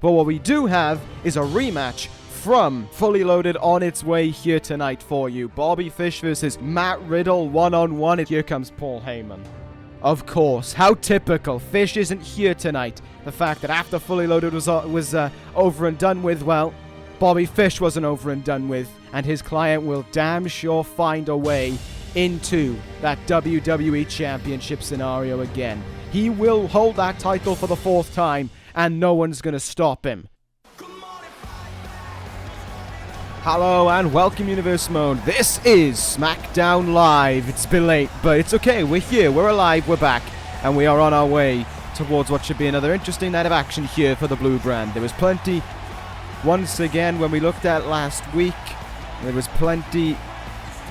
But what we do have is a rematch from Fully Loaded on its way here tonight for you. Bobby Fish versus Matt Riddle one-on-one. Here comes Paul Heyman. Of course, how typical. Fish isn't here tonight. The fact that after Fully Loaded was over and done with, well, Bobby Fish wasn't over and done with, and his client will damn sure find a way into that WWE Championship scenario again. He will hold that title for the 4th time, and no one's going to stop him. Hello and welcome, Universe Mode. This is Smackdown Live. It's been late, but it's okay. We're here, we're alive, we're back, and we are on our way towards what should be another interesting night of action here for the Blue Brand. There was plenty, once again, when we looked at last week, there was plenty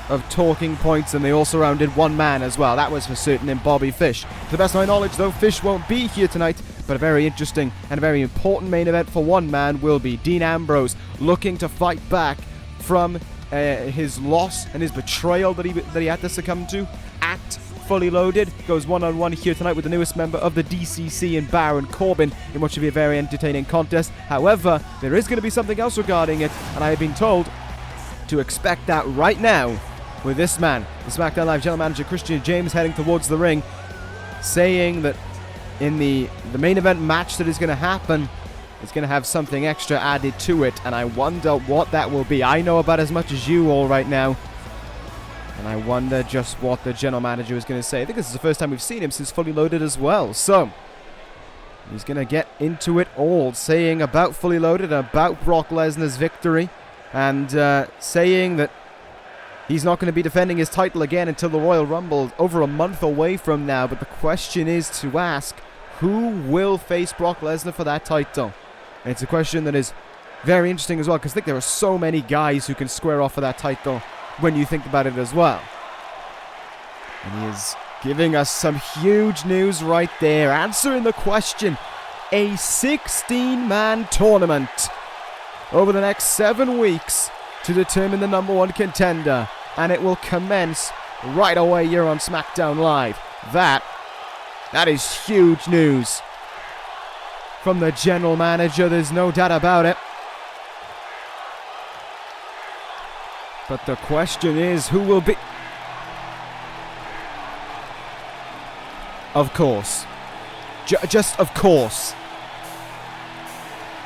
of talking points, and they all surrounded one man as well. That was for certain in Bobby Fish. To the best of my knowledge, though, Fish won't be here tonight, but a very interesting and a very important main event for one man will be Dean Ambrose looking to fight back from his loss and his betrayal that he had to succumb to at Fully Loaded. Goes one-on-one here tonight with the newest member of the DCC in Baron Corbin in what should be a very entertaining contest. However, there is going to be something else regarding it, and I have been told to expect that right now with this man, the SmackDown Live General Manager Christian James, heading towards the ring, saying that in the main event match that is going to happen, it's going to have something extra added to it, and I wonder what that will be. I know about as much as you all right now, and I wonder just what the general manager is going to say. I think this is the first time we've seen him since Fully Loaded as well, so he's going to get into it all, saying about Fully Loaded, about Brock Lesnar's victory, and saying that he's not going to be defending his title again until the Royal Rumble, over a month away from now. But the question is to ask, who will face Brock Lesnar for that title? And it's a question that is very interesting as well, because I think there are so many guys who can square off for that title when you think about it as well. And he is giving us some huge news right there, answering the question. A 16-man tournament over the next 7 weeks to determine the number 1 contender, and it will commence right away here on SmackDown Live. That is huge news from the general manager, there's no doubt about it. But the question is, who will be... Of course. Just of course.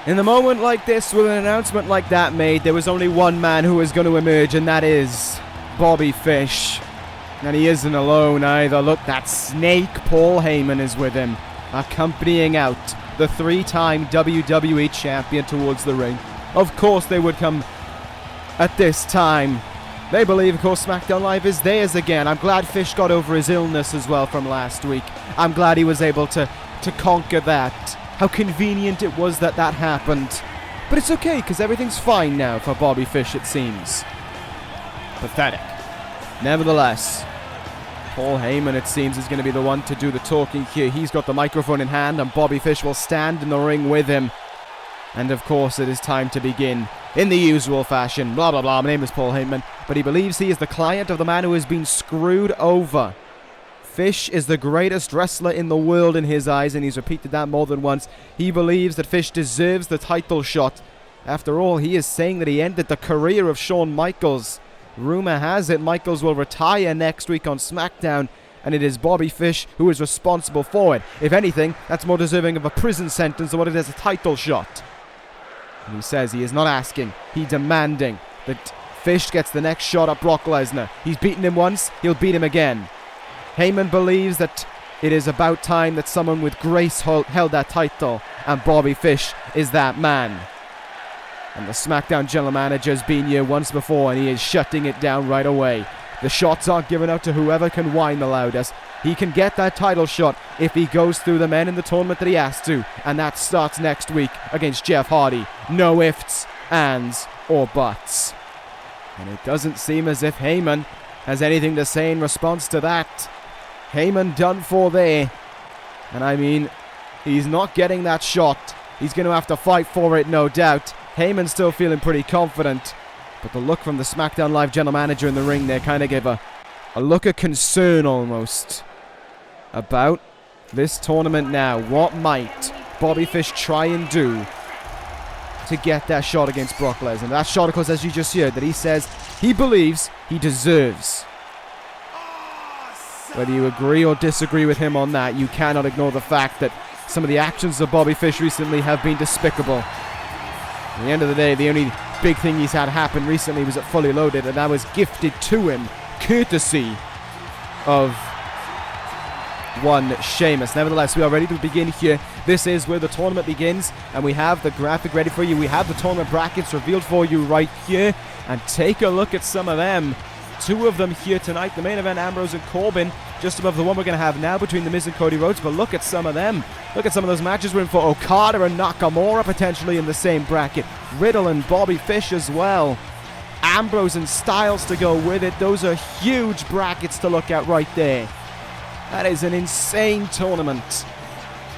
In a moment like this, with an announcement like that made, there was only one man who was going to emerge, and that is Bobby Fish. And he isn't alone either. Look, that snake Paul Heyman is with him, accompanying out the 3-time WWE champion towards the ring. Of course they would come at this time. They believe, of course, SmackDown Live is theirs again. I'm glad Fish got over his illness as well from last week. I'm glad he was able to conquer that. How convenient it was that happened. But it's okay, because everything's fine now for Bobby Fish, it seems. Pathetic. Nevertheless, Paul Heyman, it seems, is going to be the one to do the talking here. He's got the microphone in hand, and Bobby Fish will stand in the ring with him. And of course, it is time to begin in the usual fashion. Blah, blah, blah. My name is Paul Heyman, but he believes he is the client of the man who has been screwed over. Fish is the greatest wrestler in the world in his eyes, and he's repeated that more than once. He believes that Fish deserves the title shot. After all, he is saying that he ended the career of Shawn Michaels. Rumor has it Michaels will retire next week on SmackDown, and it is Bobby Fish who is responsible for it. If anything, that's more deserving of a prison sentence than what it is a title shot. And he says he is not asking, he's demanding that Fish gets the next shot at Brock Lesnar. He's beaten him once, he'll beat him again. Heyman believes that it is about time that someone with grace held that title, and Bobby Fish is that man. And the SmackDown general manager has been here once before, and he is shutting it down right away. The shots aren't given out to whoever can whine the loudest. He can get that title shot if he goes through the men in the tournament that he has to, and that starts next week against Jeff Hardy. No ifs, ands, or buts. And it doesn't seem as if Heyman has anything to say in response to that. Heyman done for there. And I mean, he's not getting that shot. He's going to have to fight for it, no doubt. Heyman's still feeling pretty confident. But the look from the SmackDown Live general manager in the ring there kind of gave a look of concern almost about this tournament now. What might Bobby Fish try and do to get that shot against Brock Lesnar. That shot, of course, as you just heard, that he says he believes he deserves. Whether you agree or disagree with him on that, you cannot ignore the fact that some of the actions of Bobby Fish recently have been despicable. At the end of the day, the only big thing he's had happen recently was at Fully Loaded, and that was gifted to him courtesy of one Sheamus. Nevertheless, we are ready to begin here. This is where the tournament begins, and we have the graphic ready for you. We have the tournament brackets revealed for you right here, and take a look at some of them. Two of them here tonight. The main event, Ambrose and Corbin, just above the one we're going to have now between The Miz and Cody Rhodes. But look at some of them. Look at some of those matches we're in for. Okada and Nakamura potentially in the same bracket. Riddle and Bobby Fish as well. Ambrose and Styles to go with it. Those are huge brackets to look at right there. That is an insane tournament.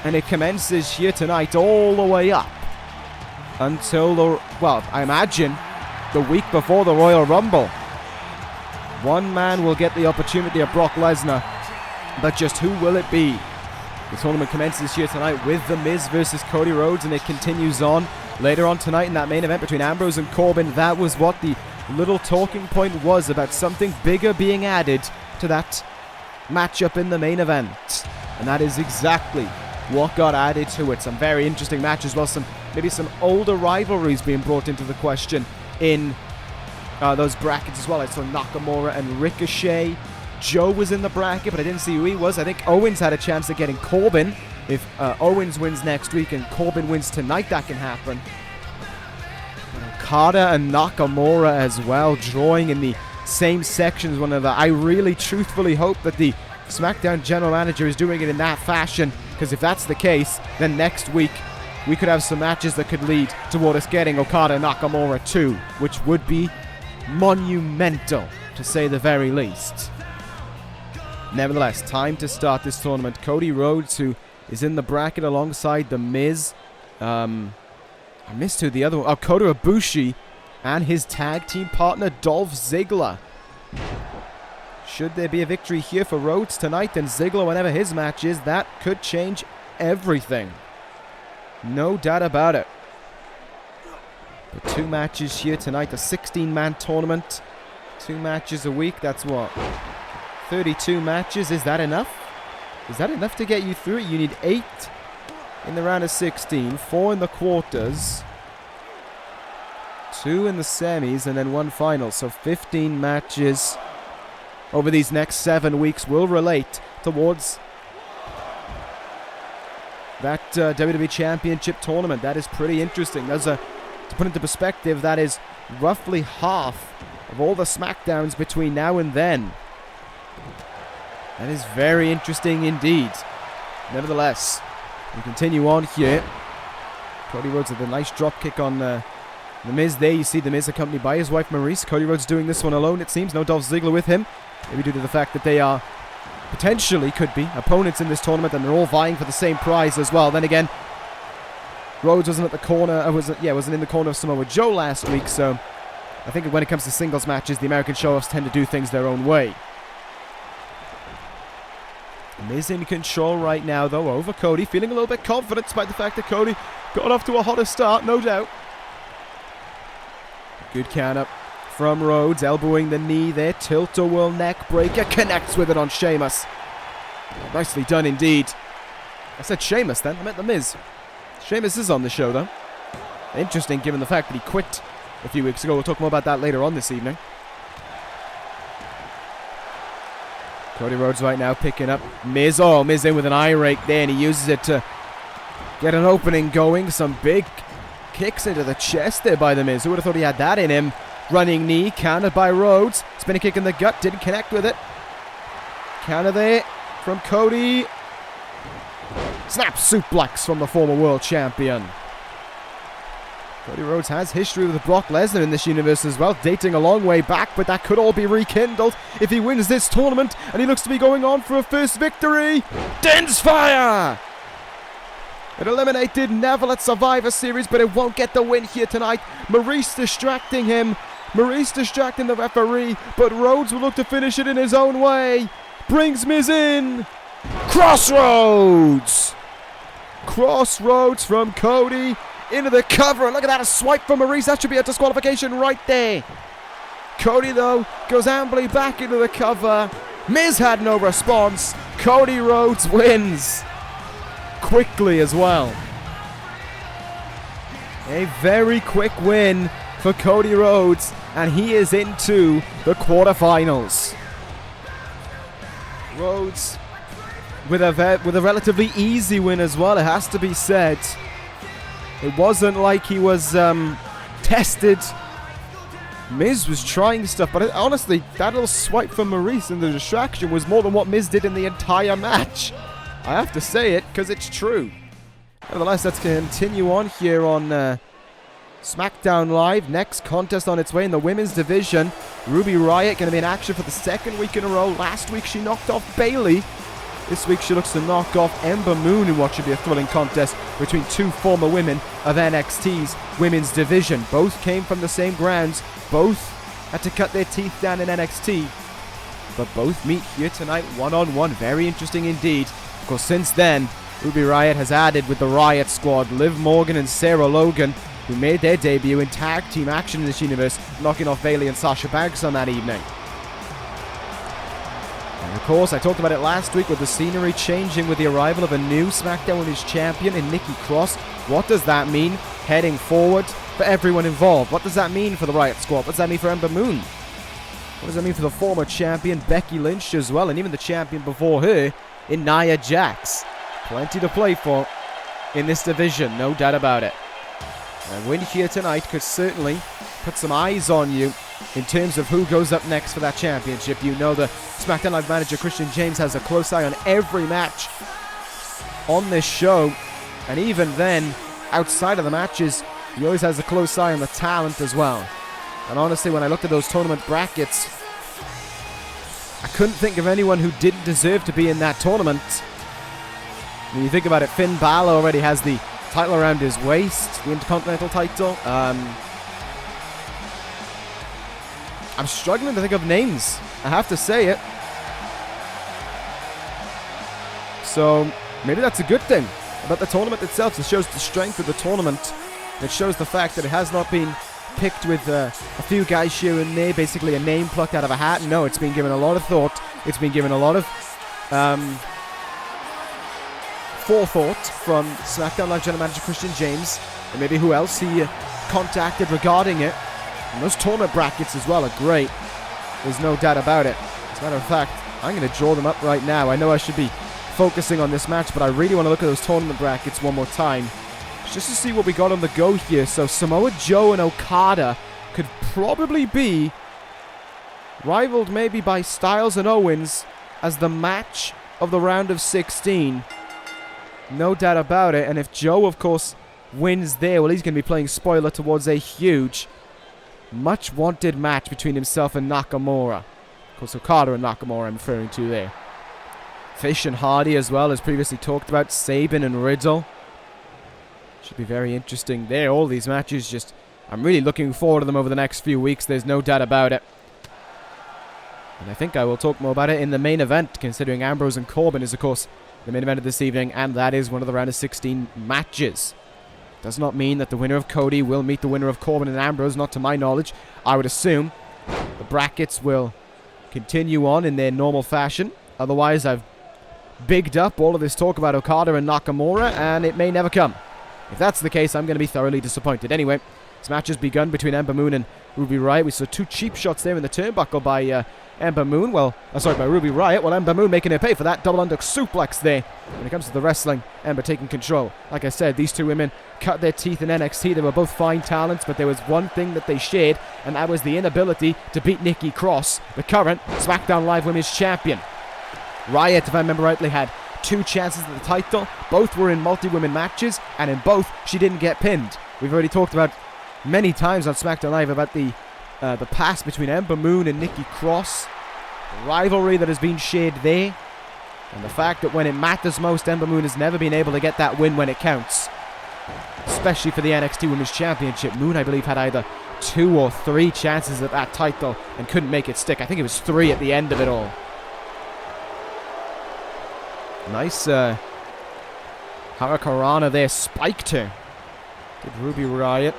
And it commences here tonight all the way up until the, well, I imagine the week before the Royal Rumble. One man will get the opportunity of Brock Lesnar, but just who will it be? The tournament commences here tonight with The Miz versus Cody Rhodes, and it continues on later on tonight in that main event between Ambrose and Corbin. That was what the little talking point was, about something bigger being added to that matchup in the main event. And that is exactly what got added to it. Some very interesting matches, well, maybe some older rivalries being brought into the question in those brackets as well. I saw Nakamura and Ricochet. Joe was in the bracket, but I didn't see who he was. I think Owens had a chance of getting Corbin. If Owens wins next week and Corbin wins tonight, that can happen. Okada and Nakamura as well, drawing in the same section as one another. I really truthfully hope that the SmackDown general manager is doing it in that fashion, because if that's the case, then next week we could have some matches that could lead toward us getting Okada and Nakamura too, which would be monumental, to say the very least. Nevertheless, time to start this tournament. Cody Rhodes, who is in the bracket alongside The Miz. I missed who the other one. Oh, Kota Ibushi and his tag team partner Dolph Ziggler. Should there be a victory here for Rhodes tonight, then Ziggler, whenever his match is, that could change everything. No doubt about it. But 2 matches here tonight, a 16-man tournament. 2 matches a week, that's what? 32 matches, is that enough? Is that enough to get you through it? You need 8 in the round of 16, 4 in the quarters, 2 in the semis, and then 1 final. So 15 matches over these next 7 weeks will relate towards that WWE Championship tournament. That is pretty interesting. To put into perspective, that is roughly half of all the Smackdowns between now and then. That is very interesting indeed. Nevertheless, we continue on here. Cody Rhodes with a nice drop kick on The Miz there. You see The Miz accompanied by his wife Maryse. Cody Rhodes doing this one alone, it seems. No Dolph Ziggler with him. Maybe due to the fact that they are potentially, could be, opponents in this tournament, and they're all vying for the same prize as well. Then again, Rhodes wasn't at the corner, wasn't in the corner of Samoa Joe last week, so I think when it comes to singles matches, the American show-offs tend to do things their own way. Miz in control right now, though, over Cody, feeling a little bit confident despite the fact that Cody got off to a hotter start, no doubt. Good count up from Rhodes, elbowing the knee there, tilt-a-whirl neck breaker, connects with it on Sheamus. Nicely done indeed. I said Sheamus then, I meant The Miz. Sheamus is on the show, though. Interesting, given the fact that he quit a few weeks ago. We'll talk more about that later on this evening. Cody Rhodes right now picking up Miz. Oh, Miz in with an eye rake there, and he uses it to get an opening going. Some big kicks into the chest there by The Miz. Who would have thought he had that in him? Running knee, countered by Rhodes. Spinning kick in the gut, didn't connect with it. Counter there from Cody. Snap suplex from the former world champion. Cody Rhodes has history with Brock Lesnar in this universe as well, dating a long way back, but that could all be rekindled if he wins this tournament, and he looks to be going on for a first victory. Dense fire! It eliminated Neville at Survivor Series, but it won't get the win here tonight. Maryse distracting him. Maryse distracting the referee, but Rhodes will look to finish it in his own way. Brings Miz in. Crossroads! Crossroads from Cody into the cover. Look at that, a swipe from Maryse. That should be a disqualification right there. Cody, though, goes ambly back into the cover. Miz had no response. Cody Rhodes wins. Quickly as well. A very quick win for Cody Rhodes, and he is into the quarterfinals. Rhodes with a relatively easy win as well, it has to be said. It wasn't like he was tested. Miz was trying stuff, but honestly, that little swipe from Maryse and the distraction was more than what Miz did in the entire match. I have to say it, because it's true. Nevertheless, let's continue on here on Smackdown Live. Next contest on its way in the women's division. Ruby Riott going to be in action for the second week in a row. Last week she knocked off Bayley. This week she looks to knock off Ember Moon in what should be a thrilling contest between two former women of NXT's women's division. Both came from the same grounds. Both had to cut their teeth down in NXT. But both meet here tonight one-on-one. Very interesting indeed. Of course, since then, Ruby Riott has added with the Riott squad Liv Morgan and Sarah Logan, who made their debut in tag team action in this universe, knocking off Bayley and Sasha Banks on that evening. And of course, I talked about it last week with the scenery changing with the arrival of a new SmackDown Women's Champion in Nikki Cross. What does that mean heading forward for everyone involved? What does that mean for the Riott squad? What does that mean for Ember Moon? What does that mean for the former champion Becky Lynch as well, and even the champion before her in Nia Jax? Plenty to play for in this division, no doubt about it. A win here tonight could certainly put some eyes on you in terms of who goes up next for that championship. You know the SmackDown Live manager Christian James has a close eye on every match on this show. And even then, outside of the matches, he always has a close eye on the talent as well. And honestly, when I looked at those tournament brackets, I couldn't think of anyone who didn't deserve to be in that tournament. When you think about it, Finn Balor already has the title around his waist, the Intercontinental title. I'm struggling to think of names, I have to say it. So maybe that's a good thing about the tournament itself. It shows the strength of the tournament. It shows the fact that it has not been picked with a few guys here and there, basically a name plucked out of a hat. No, it's been given a lot of thought. It's been given a lot of forethought from SmackDown Live General Manager Christian James, and maybe who else he contacted regarding it. And those tournament brackets as well are great. There's no doubt about it. As a matter of fact, I'm going to draw them up right now. I know I should be focusing on this match, but I really want to look at those tournament brackets one more time, just to see what we got on the go here. So Samoa Joe and Okada could probably be rivaled maybe by Styles and Owens as the match of the round of 16. No doubt about it. And if Joe, of course, wins there, well, he's going to be playing spoiler towards a huge, much wanted match between himself and Nakamura. Of course, Okada and Nakamura I'm referring to there. Fish and Hardy as well, as previously talked about. Sabin and Riddle. Should be very interesting there. All these matches, just, I'm really looking forward to them over the next few weeks. There's no doubt about it. And I think I will talk more about it in the main event, considering Ambrose and Corbin is, of course, the main event of this evening, and that is one of the round of 16 matches. Does not mean that the winner of Cody will meet the winner of Corbin and Ambrose, not to my knowledge. I would assume the brackets will continue on in their normal fashion. Otherwise, I've bigged up all of this talk about Okada and Nakamura, and it may never come. If that's the case, I'm going to be thoroughly disappointed. Anyway, this match has begun between Ember Moon and Ruby Riott. We saw two cheap shots there in the turnbuckle by Ember Moon. By Ruby Riott. Well, Ember Moon making her pay for that double under suplex there. When it comes to the wrestling, Ember taking control. Like I said, these two women cut their teeth in NXT. They were both fine talents, but there was one thing that they shared, and that was the inability to beat Nikki Cross, the current SmackDown Live Women's Champion. Riott, if I remember rightly, had 2 chances at the title. Both were in multi-women matches, and in both, she didn't get pinned. We've already talked about many times on SmackDown Live about the past between Ember Moon and Nikki Cross, the rivalry that has been shared there, and the fact that when it matters most, Ember Moon has never been able to get that win when it counts, especially for the NXT Women's Championship. Moon, I believe, had either 2 or 3 chances at that title and couldn't make it stick. I think it was 3 at the end of it all. Nice Hurricanrana there, spiked her Did Ruby Riott.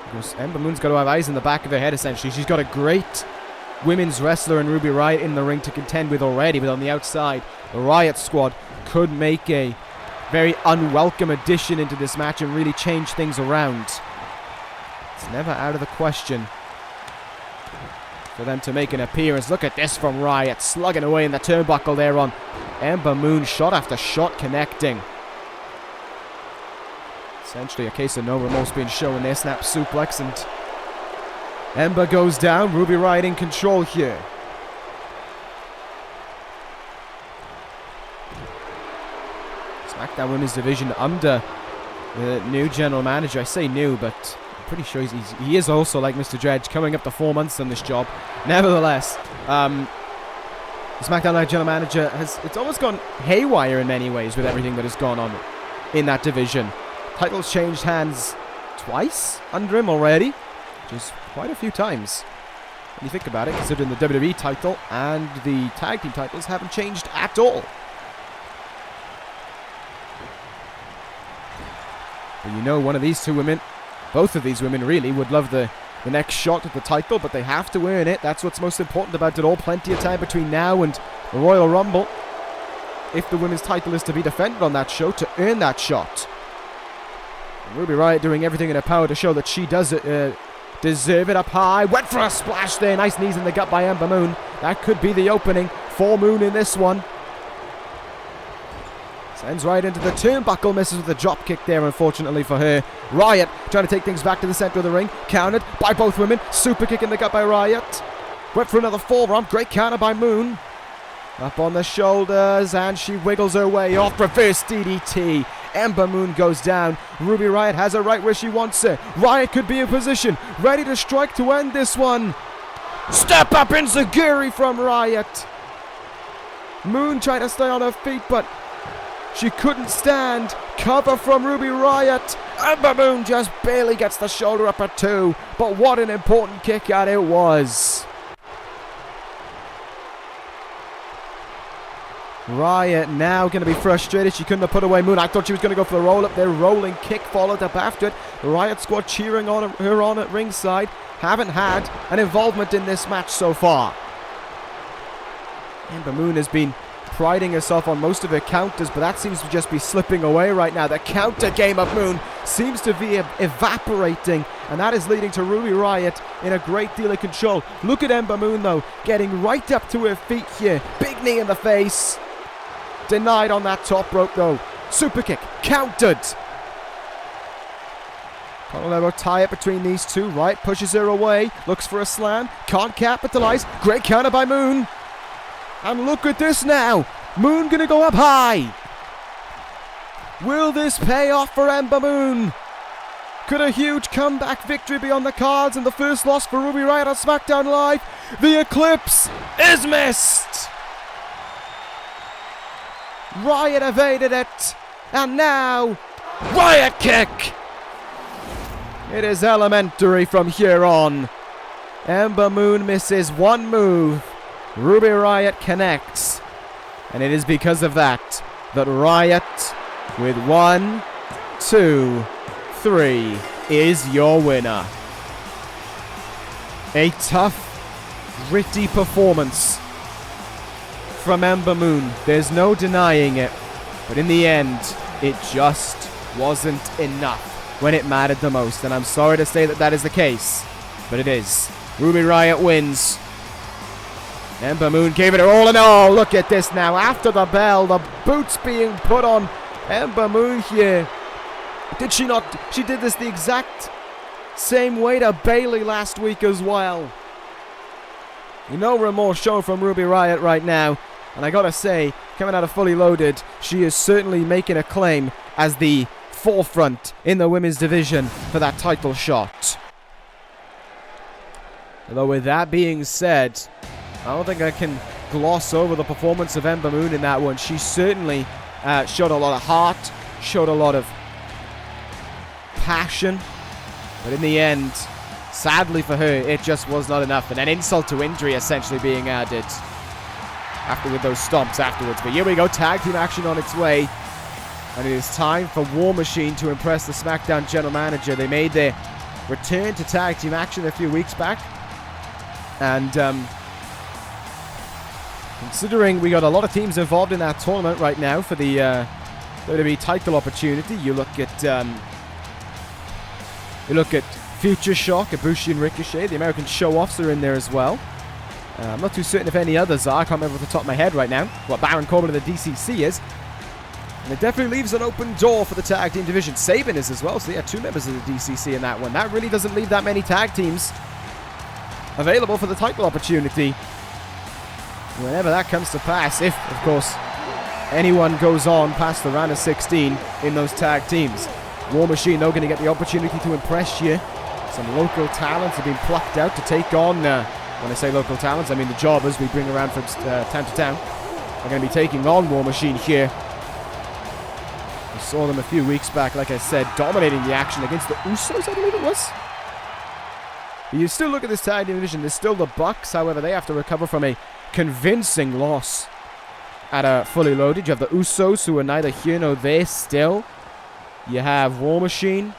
Because Ember Moon's got to have eyes in the back of her head, essentially. She's got a great women's wrestler in Ruby Riott in the ring to contend with already, but on the outside, the Riott squad could make a very unwelcome addition into this match and really change things around. It's never out of the question for them to make an appearance. Look at this from Riott, slugging away in the turnbuckle there on Ember Moon, shot after shot connecting. Essentially a case of no remorse being shown there. Snap suplex, and Ember goes down. Ruby Riott in control here. Smackdown Women's Division under the new general manager. I say new, but I'm pretty sure he is also, like Mr. Dredge, coming up to 4 months on this job. Nevertheless, the SmackDown general manager it's almost gone haywire in many ways with everything that has gone on in that division. Titles changed hands twice under him already, which is quite a few times when you think about it, considering the WWE title and the tag team titles haven't changed at all. But you know, one of these two women, both of these women really, would love the next shot at the title, but they have to earn it. That's what's most important about it all. Plenty of time between now and the Royal Rumble, if the women's title is to be defended on that show, to earn that shot. Ruby Riott doing everything in her power to show that she does deserve it. Up high, went for a splash there. Nice knees in the gut by Ember Moon. That could be the opening for Moon in this one. Sends right into the turnbuckle, misses with a drop kick there, unfortunately for her. Riott trying to take things back to the center of the ring. Countered by both women. Super kick in the gut by Riott. Went for another forearm. Great counter by Moon. Up on the shoulders, and she wiggles her way off. Reverse DDT. Ember Moon goes down. Ruby Riott has her right where she wants her. Riott could be in position, ready to strike to end this one. Step up enziguri from Riott. Moon tried to stay on her feet, but she couldn't stand. Cover from Ruby Riott. Ember Moon just barely gets the shoulder up at 2, but what an important kick out it was. Riott now going to be frustrated. She couldn't have put away Moon. I thought she was going to go for the roll-up there. Rolling kick followed up after it. The Riott squad cheering on her on at ringside. Haven't had an involvement in this match so far. Ember Moon has been priding herself on most of her counters, but that seems to just be slipping away right now. The counter game of Moon seems to be evaporating, and that is leading to Ruby Riott in a great deal of control. Look at Ember Moon, though, getting right up to her feet here. Big knee in the face. Denied on that top rope, though. Super kick. Countered. Can't let her tie it between these two. Riott pushes her away. Looks for a slam. Can't capitalize. Great counter by Moon. And look at this now. Moon gonna go up high. Will this pay off for Ember Moon? Could a huge comeback victory be on the cards and the first loss for Ruby Riott on SmackDown Live? The Eclipse is missed. Riott evaded it. And now, Riott kick. It is elementary from here on. Ember Moon misses one move. Ruby Riott connects. And it is because of that Riott, with 1, 2, 3, is your winner. A tough, gritty performance from Ember Moon. There's no denying it. But in the end, it just wasn't enough when it mattered the most. And I'm sorry to say that that is the case, but it is. Ruby Riott wins. Ember Moon gave it her all in all. Look at this now. After the bell, the boots being put on Ember Moon here. Did she not? She did this the exact same way to Bayley last week as well. No remorse shown from Ruby Riott right now. And I gotta say, coming out of Fully Loaded, she is certainly making a claim as the forefront in the women's division for that title shot. Although with that being said, I don't think I can gloss over the performance of Ember Moon in that one. She certainly showed a lot of heart, showed a lot of passion, but in the end, sadly for her, it just was not enough. And an insult to injury essentially being added with those stomps afterwards. But here we go, tag team action on its way. And it is time for War Machine to impress the SmackDown general manager. They made their return to tag team action a few weeks back. And considering we got a lot of teams involved in that tournament right now for the WWE title opportunity, you look at Future Shock, Ibushi and Ricochet. The American Show-Offs are in there as well. I'm not too certain if any others are. I can't remember off the top of my head right now what Baron Corbin of the DCC is. And it definitely leaves an open door for the tag team division. Sabin is as well, so yeah, 2 members of the DCC in that one. That really doesn't leave that many tag teams available for the title opportunity whenever that comes to pass. If, of course, anyone goes on past the round of 16 in those tag teams. War Machine, though, going to get the opportunity to impress you. Some local talents have been plucked out to take on, when I say local talents, I mean the jobbers we bring around from town to town. Are going to be taking on War Machine here. We saw them a few weeks back, like I said, dominating the action against the Usos, I believe it was. But you still look at this tag team division, there's still the Bucks, however, they have to recover from a convincing loss at a Fully Loaded. You have the Usos, who are neither here nor there still. You have War Machine.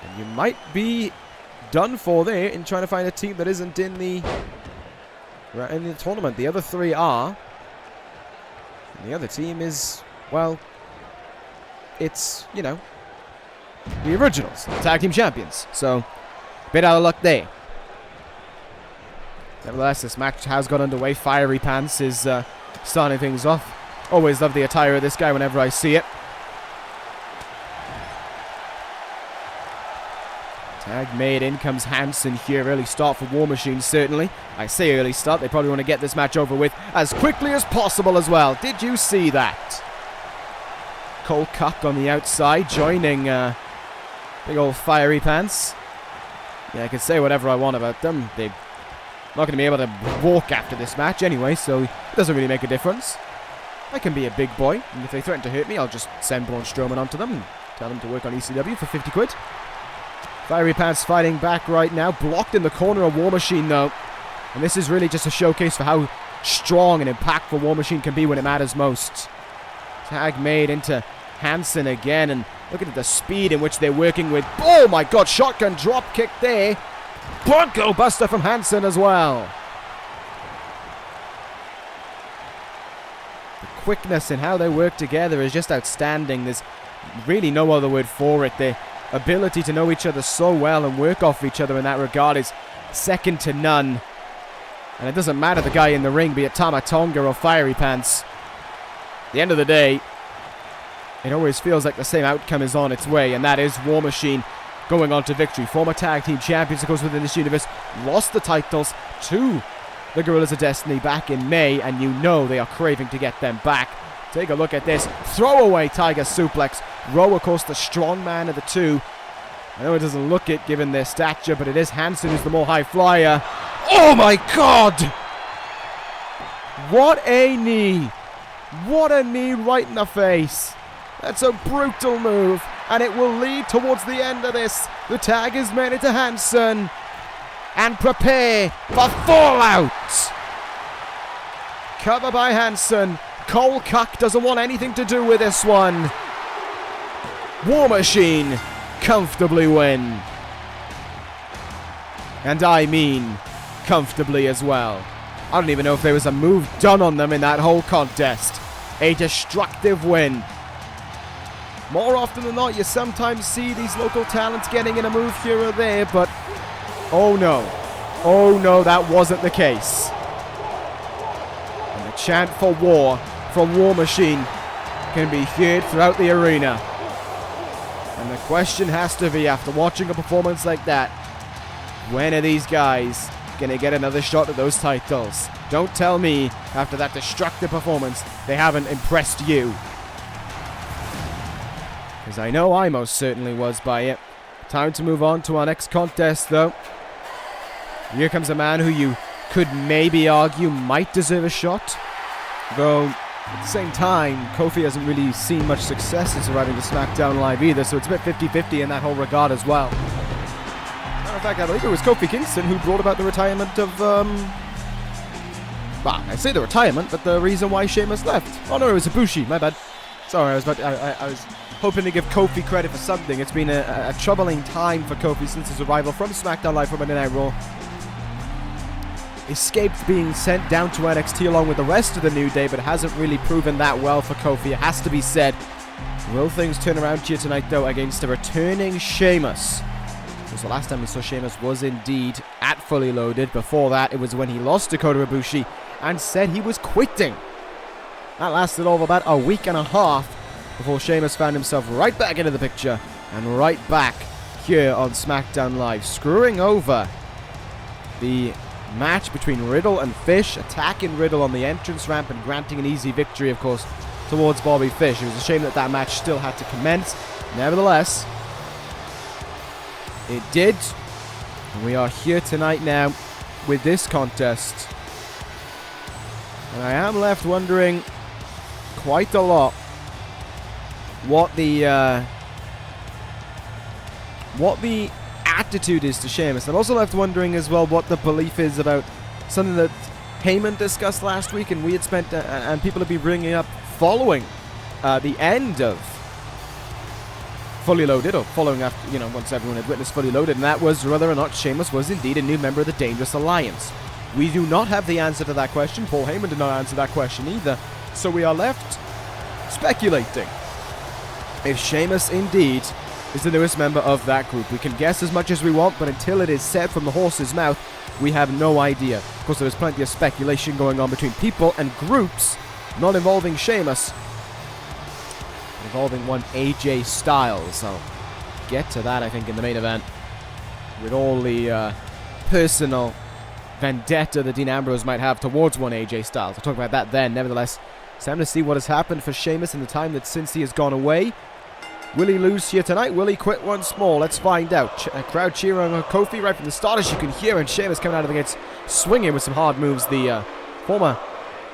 And you might be done for there in trying to find a team that isn't in the tournament. The other 3 are. And the other team is, well, it's, you know, the originals, the tag team champions. So, a bit out of luck there. Nevertheless, this match has got underway. Fiery Pants is starting things off. Always love the attire of this guy whenever I see it. Tag made, in comes Hansen here. Early start for War Machine, certainly. I say early start, they probably want to get this match over with as quickly as possible as well. Did you see that? Cole Cuck on the outside, joining big old Fiery Pants. Yeah, I can say whatever I want about them. They're not going to be able to walk after this match anyway, so it doesn't really make a difference. I can be a big boy, and if they threaten to hurt me, I'll just send Braun Strowman onto them and tell them to work on ECW for 50 quid. Fiery Pants fighting back right now. Blocked in the corner of War Machine, though. And this is really just a showcase for how strong and impactful War Machine can be when it matters most. Tag made into Hansen again. And look at the speed in which they're working with. Oh my god, shotgun drop kick there. Bronco Buster from Hansen as well. The quickness in how they work together is just outstanding. There's really no other word for it. The ability to know each other so well and work off each other in that regard is second to none. And it doesn't matter the guy in the ring, be it Tama Tonga or Fiery Pants. At the end of the day, it always feels like the same outcome is on its way, and that is War Machine going on to victory. Former tag team champions, of course, within this universe, lost the titles to the Gorillas of Destiny back in May, and you know they are craving to get them back. Take a look at this. Throwaway Tiger Suplex. Rowe, of course, the strong man of the two. I know it doesn't look it given their stature, but it is Hansen who's the more high flyer. Oh my god! What a knee! What a knee right in the face. That's a brutal move, and it will lead towards the end of this. The tag is made into Hansen. And prepare for Fallout! Cover by Hansen. Cole Cuck doesn't want anything to do with this one. War Machine comfortably win. And I mean comfortably as well. I don't even know if there was a move done on them in that whole contest. A destructive win. More often than not, you sometimes see these local talents getting in a move here or there, but oh no, that wasn't the case. And the chant for war from War Machine can be heard throughout the arena. And the question has to be, after watching a performance like that, when are these guys going to get another shot at those titles? Don't tell me, after that destructive performance, they haven't impressed you. Because I know I most certainly was by it. Time to move on to our next contest, though. Here comes a man who you could maybe argue might deserve a shot. Though, at the same time, Kofi hasn't really seen much success since arriving to Smackdown Live either, so it's a bit 50-50 in that whole regard as well. Matter of fact, I believe it was Kofi Kingston who brought about the retirement of, well, I say the retirement, but the reason why Sheamus left. Oh no, it was Ibushi, my bad. Sorry, I was hoping to give Kofi credit for something. It's been a troubling time for Kofi since his arrival from SmackDown Live from Monday Night Raw. Escaped being sent down to NXT along with the rest of the New Day, but hasn't really proven that well for Kofi, it has to be said. Will things turn around here tonight, though, against a returning Sheamus? Because the last time we saw Sheamus was indeed at Fully Loaded. Before that, it was when he lost to Kota Ibushi and said he was quitting. That lasted all of about a week and a half before Sheamus found himself right back into the picture and right back here on SmackDown Live, screwing over the match between Riddle and Fish, attacking Riddle on the entrance ramp and granting an easy victory, of course, towards Bobby Fish. It was a shame that that match still had to commence. Nevertheless, it did. And we are here tonight now with this contest. And I am left wondering quite a lot what the attitude is to Sheamus. I'm also left wondering as well what the belief is about something that Heyman discussed last week and we had spent and people have been bringing up following the end of Fully Loaded, or following after, you know, once everyone had witnessed Fully Loaded, and that was whether or not Sheamus was indeed a new member of the Dangerous Alliance. We do not have the answer to that question. Paul Heyman did not answer that question either. So we are left speculating if Sheamus indeed is the newest member of that group. We can guess as much as we want, but until it is said from the horse's mouth, we have no idea. Of course, there is plenty of speculation going on between people and groups, not involving Sheamus, involving one AJ Styles. I'll get to that, I think, in the main event, with all the personal vendetta that Dean Ambrose might have towards one AJ Styles. I'll talk about that then. Nevertheless, it's time to see what has happened for Sheamus in the time that since he has gone away. Will he lose here tonight? Will he quit once more? Let's find out. A crowd cheering on Kofi right from the start, as you can hear, and Sheamus coming out of the gates swinging with some hard moves. The former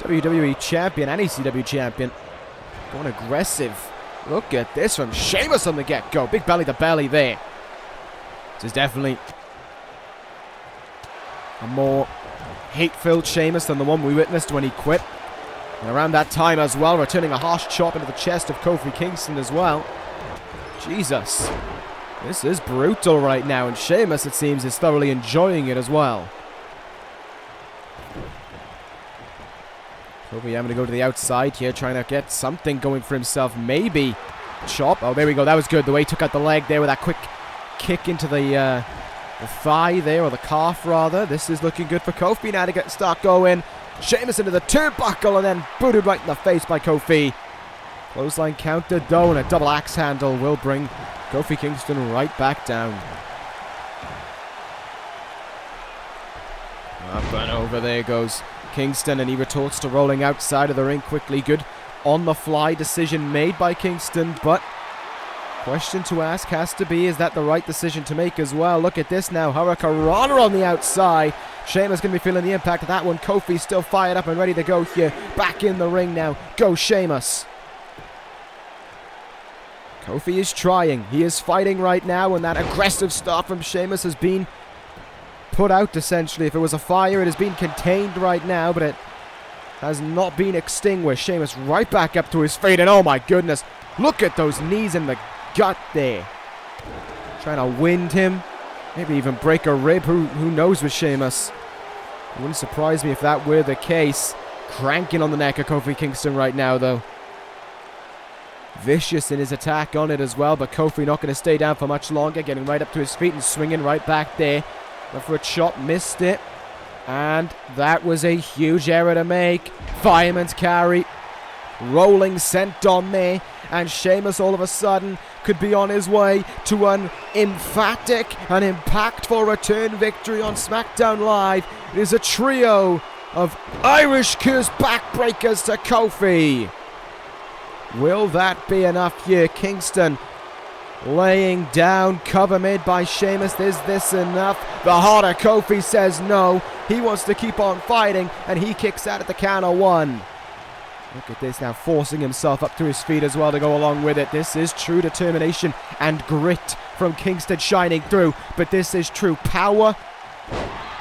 WWE champion and ECW champion going aggressive. Look at this from Sheamus on the get-go. Big belly to belly there. This is definitely a more hate-filled Sheamus than the one we witnessed when he quit. And around that time as well, returning a harsh chop into the chest of Kofi Kingston as well. Jesus. This is brutal right now, and Sheamus, it seems, is thoroughly enjoying it as well. Kofi having to go to the outside here, trying to get something going for himself. Maybe chop. Oh, there we go. That was good. The way he took out the leg there with that quick kick into the thigh there, or the calf rather. This is looking good for Kofi now to start going. Sheamus into the turnbuckle and then booted right in the face by Kofi. Clothesline counter though, and a double axe handle will bring Kofi Kingston right back down. Up and over there goes Kingston, and he retorts to rolling outside of the ring quickly. Good on-the-fly decision made by Kingston, but question to ask has to be, is that the right decision to make as well? Look at this now, Hurricanrana on the outside. Sheamus going to be feeling the impact of that one. Kofi still fired up and ready to go here. Back in the ring now. Go Sheamus. Kofi is trying. He is fighting right now, and that aggressive start from Sheamus has been put out, essentially. If it was a fire, it has been contained right now, but it has not been extinguished. Sheamus right back up to his feet, and oh my goodness, look at those knees in the gut there. Trying to wind him. Maybe even break a rib. Who knows with Sheamus? It wouldn't surprise me if that were the case. Cranking on the neck of Kofi Kingston right now, though. Vicious in his attack on it as well, but Kofi not going to stay down for much longer. Getting right up to his feet and swinging right back there. Went for a chop, missed it. And that was a huge error to make. Fireman's carry. Rolling sent on there. And Sheamus all of a sudden could be on his way to an emphatic and impactful return victory on SmackDown Live. It is a trio of Irish Curse backbreakers to Kofi. Will that be enough here? Kingston laying down, cover made by Sheamus. Is this enough? The harder Kofi says no. He wants to keep on fighting, and he kicks out at the count of one. Look at this now, forcing himself up to his feet as well to go along with it. This is true determination and grit from Kingston shining through, but this is true power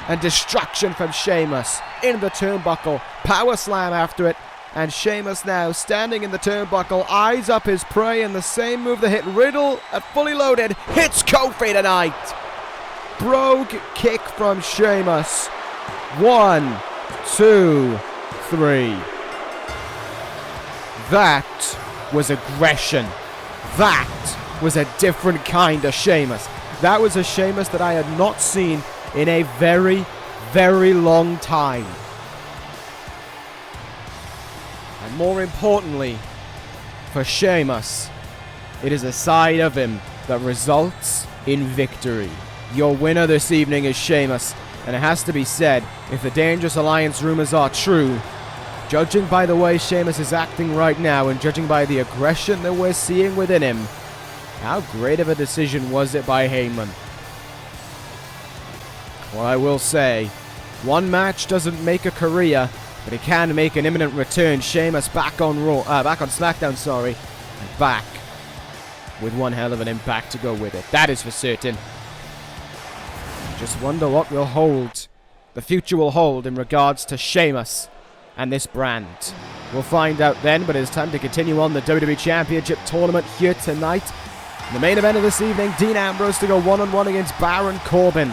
and destruction from Sheamus. In the turnbuckle, power slam after it, And Sheamus now standing in the turnbuckle, eyes up his prey, and the same move that hit Riddle at Fully Loaded hits Kofi tonight. Brogue kick from Sheamus. 1, 2, 3. That was aggression. That was a different kind of Sheamus. That was a Sheamus that I had not seen in a very, very long time. And more importantly, for Sheamus, it is a side of him that results in victory. Your winner this evening is Sheamus, and it has to be said, if the Dangerous Alliance rumors are true, judging by the way Sheamus is acting right now and judging by the aggression that we're seeing within him, how great of a decision was it by Heyman? Well, I will say, one match doesn't make a career, but it can make an imminent return. Sheamus back on Smackdown, and back with one hell of an impact to go with it. That is for certain. Just wonder what the future will hold in regards to Sheamus and this brand. We'll find out then, but it's time to continue on the WWE Championship Tournament here tonight. The main event of this evening, Dean Ambrose to go one-on-one against Baron Corbin.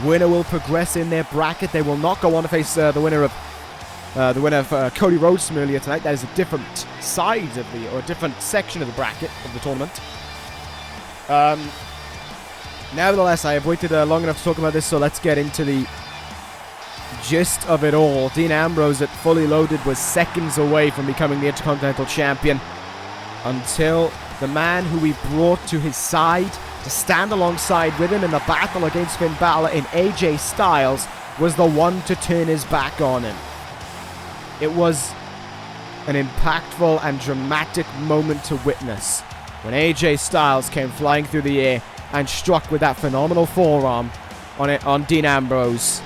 Winner will progress in their bracket. They will not go on to face the winner of Cody Rhodes from earlier tonight. That is a different side or a different section of the bracket of the tournament. Nevertheless, I have waited long enough to talk about this, so let's get into the gist of it all. Dean Ambrose at Fully Loaded was seconds away from becoming the Intercontinental Champion until the man who he brought to his side to stand alongside with him in the battle against Finn Balor in AJ Styles was the one to turn his back on him. It was an impactful and dramatic moment to witness when AJ Styles came flying through the air and struck with that phenomenal forearm on Dean Ambrose.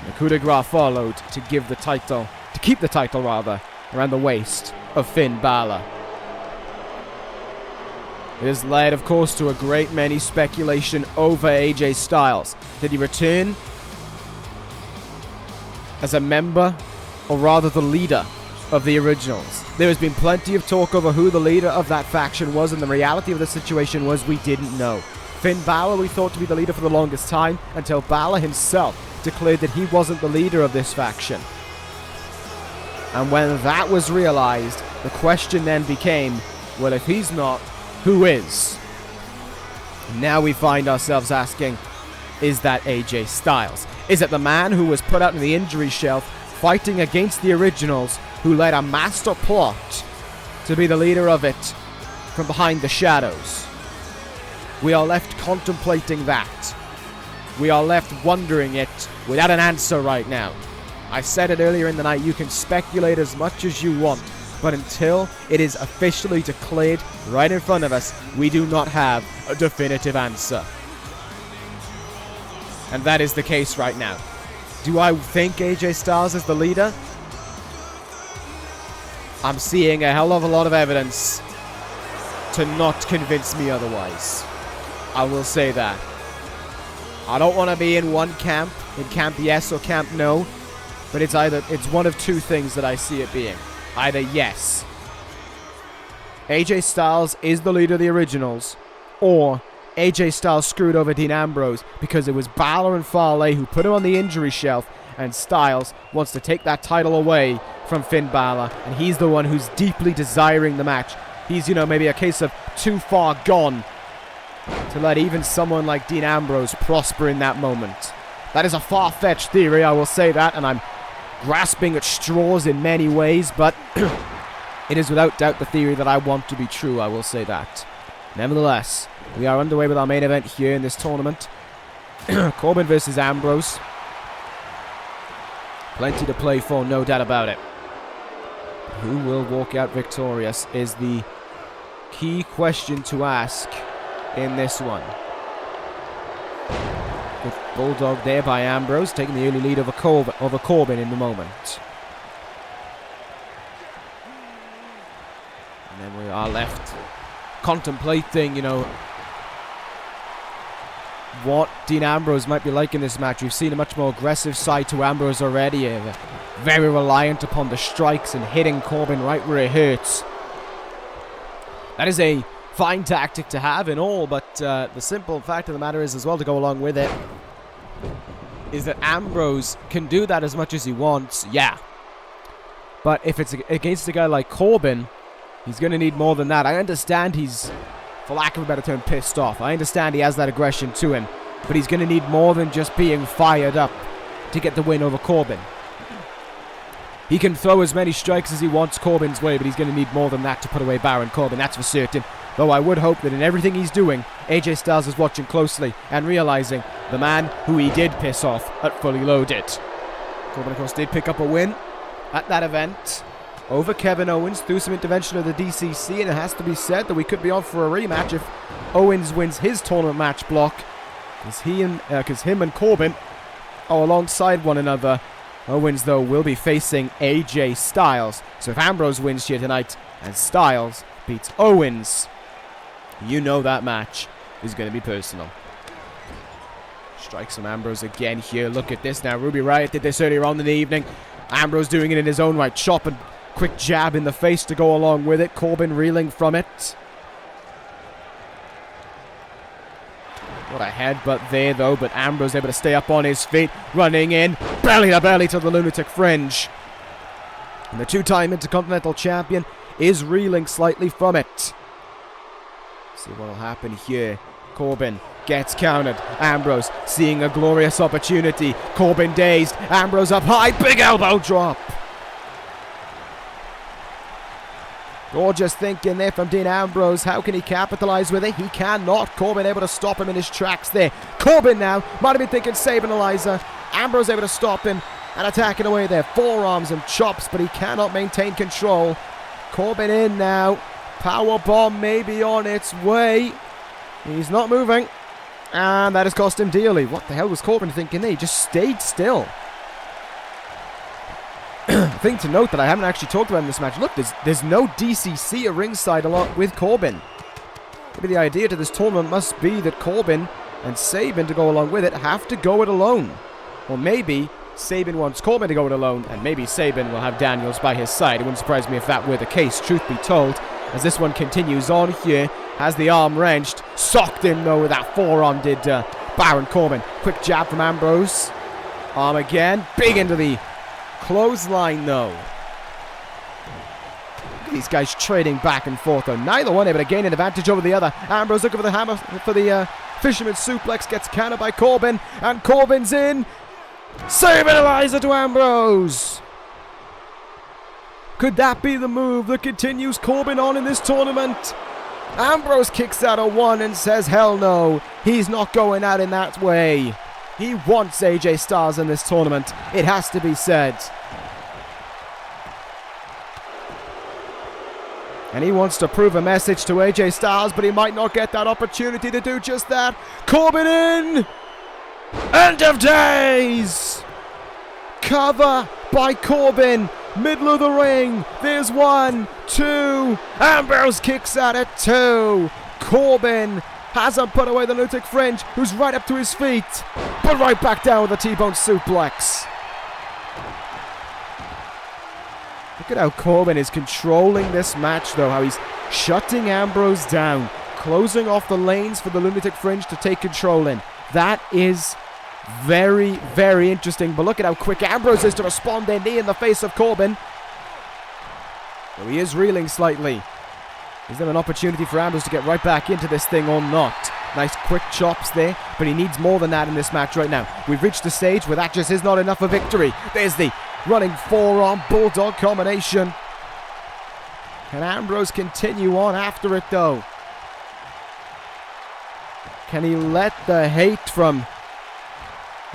The coup de grace followed to keep the title around the waist of Finn Balor. It has led, of course, to a great many speculation over AJ Styles. Did he return as a member, or rather the leader of the Originals? There has been plenty of talk over who the leader of that faction was, and the reality of the situation was we didn't know. Finn Balor we thought to be the leader for the longest time, until Balor himself declared that he wasn't the leader of this faction. And when that was realized, the question then became, well, if he's not, who is? Now we find ourselves asking, is that AJ Styles? Is it the man who was put out in the injury shelf fighting against the Originals, who led a master plot to be the leader of it from behind the shadows? We are left contemplating that. We are left wondering it without an answer right now. I said it earlier in the night, you can speculate as much as you want, but until it is officially declared right in front of us, we do not have a definitive answer. And that is the case right now. Do I think AJ Styles is the leader? I'm seeing a hell of a lot of evidence to not convince me otherwise. I will say that. I don't want to be in one camp, in camp yes or camp no, but it's one of two things that I see it being. Either yes, AJ Styles is the leader of the Originals, or AJ Styles screwed over Dean Ambrose because it was Balor and Fale who put him on the injury shelf, and Styles wants to take that title away from Finn Balor, and he's the one who's deeply desiring the match. He's, maybe a case of too far gone to let even someone like Dean Ambrose prosper in that moment. That is a far-fetched theory, I will say that, and I'm grasping at straws in many ways, but it is without doubt the theory that I want to be true, I will say that. Nevertheless, we are underway with our main event here in this tournament. Corbin versus Ambrose. Plenty to play for, no doubt about it. Who will walk out victorious is the key question to ask in this one. With Bulldog there by Ambrose, taking the early lead over Corbin in the moment. And then we are left contemplating, what Dean Ambrose might be like in this match. We've seen a much more aggressive side to Ambrose already. Very reliant upon the strikes and hitting Corbin right where it hurts. That is a fine tactic to have in all, but the simple fact of the matter is, as well, to go along with it, is that Ambrose can do that as much as he wants, yeah. But if it's against a guy like Corbin, he's going to need more than that. I understand he's, for lack of a better term, pissed off. I understand he has that aggression to him, but he's going to need more than just being fired up to get the win over Corbin. He can throw as many strikes as he wants Corbin's way, but he's going to need more than that to put away Baron Corbin, that's for certain. Though I would hope that in everything he's doing, AJ Styles is watching closely and realizing the man who he did piss off at Fully Loaded. Corbin, of course, did pick up a win at that event over Kevin Owens through some intervention of the DCC, and it has to be said that we could be on for a rematch if Owens wins his tournament match block, because him and Corbin are alongside one another. Owens, though, will be facing AJ Styles. So if Ambrose wins here tonight and Styles beats Owens, you know that match is going to be personal. Strikes from Ambrose again here. Look at this now. Ruby Riott did this earlier on in the evening. Ambrose doing it in his own right. Chop and quick jab in the face to go along with it. Corbin reeling from it. What a headbutt there, though, but Ambrose able to stay up on his feet, running in, belly to belly to the lunatic fringe. And the two-time Intercontinental Champion is reeling slightly from it. See what will happen here. Corbin gets countered. Ambrose seeing a glorious opportunity. Corbin dazed. Ambrose up high. Big elbow drop. Gorgeous thinking there from Dean Ambrose. How can he capitalize with it? He cannot. Corbin able to stop him in his tracks there. Corbin now might have been thinking Sabin Eliza. Ambrose able to stop him and attacking away there. Forearms and chops, but he cannot maintain control. Corbin in now. Powerbomb maybe on its way. He's not moving. And that has cost him dearly. What the hell was Corbin thinking there? He just stayed still. Thing to note that I haven't actually talked about in this match. Look, there's no DCC at ringside along with Corbin. Maybe the idea to this tournament must be that Corbin and Sabin, to go along with it, have to go it alone. Or maybe Sabin wants Corbin to go it alone, and maybe Sabin will have Daniels by his side. It wouldn't surprise me if that were the case, truth be told. As this one continues on here, has the arm wrenched. Socked him, though, with that forearm did Baron Corbin. Quick jab from Ambrose. Arm again. Big into the clothesline, though. Look at these guys trading back and forth, though. Neither one able to gain an advantage over the other. Ambrose looking for the hammer for the fisherman suplex. Gets countered by Corbin. And Corbin's in. Sabin Eliza to Ambrose. Could that be the move that continues Corbin on in this tournament? Ambrose kicks out a one and says, hell no. He's not going out in that way. He wants AJ Styles in this tournament. It has to be said. And he wants to prove a message to AJ Styles, but he might not get that opportunity to do just that. Corbin in! End of days! Cover by Corbin. Middle of the ring. There's 1, 2. Ambrose kicks out at 2. Corbin hasn't put away the lunatic fringe, who's right up to his feet, but right back down with a T-bone suplex. Look at how Corbin is controlling this match, though, how he's shutting Ambrose down, closing off the lanes for the lunatic fringe to take control in. That is very, very interesting, but look at how quick Ambrose is to respond there, knee in the face of Corbin. Well, he is reeling slightly. Is there an opportunity for Ambrose to get right back into this thing or not? Nice quick chops there, but he needs more than that in this match right now. We've reached the stage where that just is not enough for victory. There's the running forearm bulldog combination. Can Ambrose continue on after it, though? Can he let the hate from...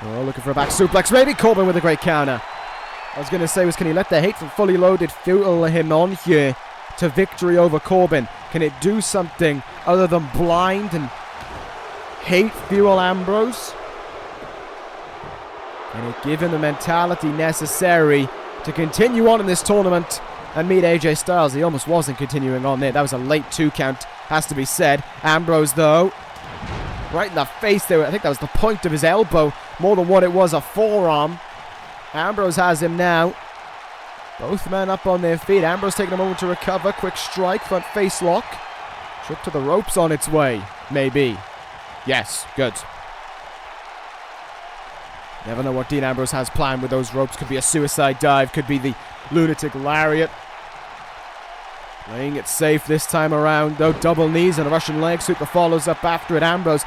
Oh, looking for a back suplex. Maybe Corbin with a great counter. I was going to say, can he let the hate from Fully Loaded fuel him on here to victory over Corbin? Can it do something other than blind and hate fuel Ambrose? Can it give him the mentality necessary to continue on in this tournament and meet AJ Styles? He almost wasn't continuing on there. That was a late 2 count, has to be said. Ambrose, though, right in the face there. I think that was the point of his elbow more than what it was a forearm. Ambrose has him now. Both men up on their feet. Ambrose taking a moment to recover. Quick strike, front face lock. Trip to the ropes on its way. Maybe. Yes, good. Never know what Dean Ambrose has planned with those ropes. Could be a suicide dive. Could be the lunatic lariat. Playing it safe this time around, though. Double knees and a Russian leg sweep that follows up after it. Ambrose,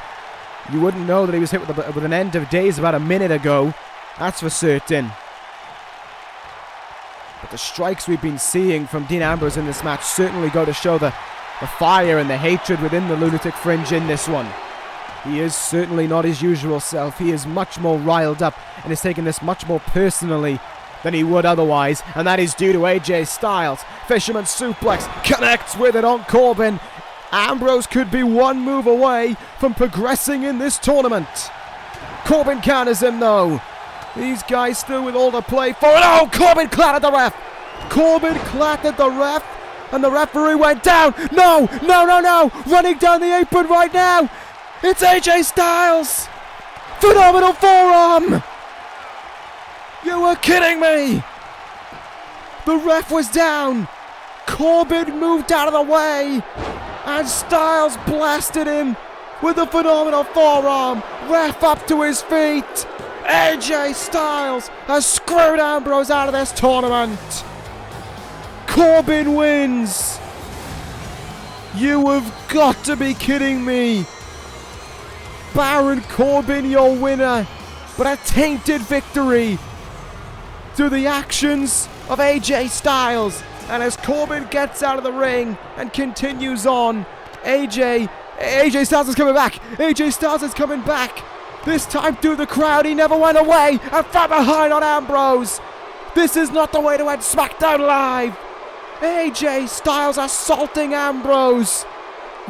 you wouldn't know that he was hit with an end of days about a minute ago. That's for certain. But the strikes we've been seeing from Dean Ambrose in this match certainly go to show the fire and the hatred within the lunatic fringe in this one. He is certainly not his usual self. He is much more riled up and is taking this much more personally than he would otherwise, and that is due to AJ Styles. Fisherman suplex connects with it on Corbin. Ambrose could be one move away from progressing in this tournament. Corbin counters him though. These guys still with all the play for it. Oh, Corbin clattered the ref. Corbin clattered the ref, and the referee went down. No, no, no, no. Running down the apron right now. It's AJ Styles! Phenomenal forearm! You were kidding me! The ref was down! Corbin moved out of the way! And Styles blasted him with a phenomenal forearm! Ref up to his feet! AJ Styles has screwed Ambrose out of this tournament! Corbin wins! You have got to be kidding me! Baron Corbin, your winner, but a tainted victory through the actions of AJ Styles. And as Corbin gets out of the ring and continues on, AJ Styles is coming back. AJ Styles is coming back. This time through the crowd, he never went away. And from behind on Ambrose. This is not the way to end Smackdown Live. AJ Styles assaulting Ambrose.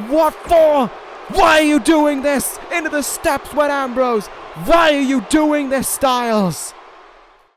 What for? Why are you doing this? Into the steps went Ambrose. Why are you doing this, Styles?